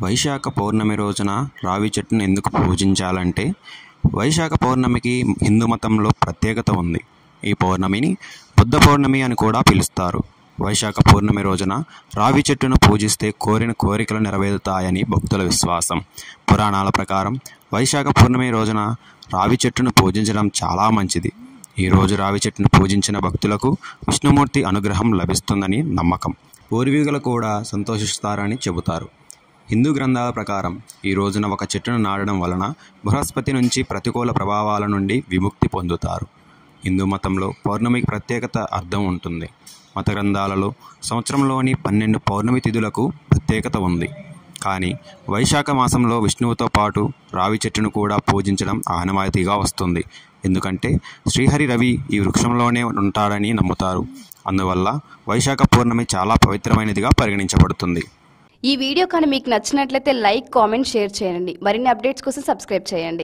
వైశాఖ పౌర్ణమి రోజున రావి చెట్టును ఎందుకు పూజించాలంటే, వైశాఖ పౌర్ణమికి హిందూ మతంలో ప్రత్యేకత ఉంది. ఈ పౌర్ణమిని బుద్ధ పౌర్ణమి అని కూడా పిలుస్తారు. వైశాఖ పౌర్ణమి రోజున రావి చెట్టును పూజిస్తే కోరిన కోరికలు నెరవేరుతాయని భక్తుల విశ్వాసం. పురాణాల ప్రకారం వైశాఖ పౌర్ణమి రోజున రావి చెట్టును పూజించడం చాలా మంచిది. ఈరోజు రావి చెట్టును పూజించిన భక్తులకు విష్ణుమూర్తి అనుగ్రహం లభిస్తుందని నమ్మకం. పూర్వీకులు కూడా సంతోషిస్తారని చెబుతారు. హిందూ గ్రంథాల ప్రకారం ఈ రోజున ఒక చెట్టును నాటడం వలన బృహస్పతి నుంచి ప్రతికూల ప్రభావాల నుండి విముక్తి పొందుతారు. హిందూ మతంలో పౌర్ణమికి ప్రత్యేకత అర్థం ఉంటుంది. మత గ్రంథాలలో సంవత్సరంలోని 12 పౌర్ణమి తిథులకు ప్రత్యేకత ఉంది. కానీ వైశాఖ మాసంలో విష్ణువుతో పాటు రావి చెట్టును కూడా పూజించడం ఆనవాయితీగా వస్తుంది. ఎందుకంటే శ్రీహరి రవి ఈ వృక్షంలోనే ఉంటాడని నమ్ముతారు. అందువల్ల వైశాఖ పౌర్ణమి చాలా పవిత్రమైనదిగా పరిగణించబడుతుంది. ఈ వీడియో కానీ మీకు నచ్చినట్లయితే లైక్, కామెంట్, షేర్ చేయండి. మరిన్ని అప్డేట్స్ కోసం సబ్స్క్రైబ్ చేయండి.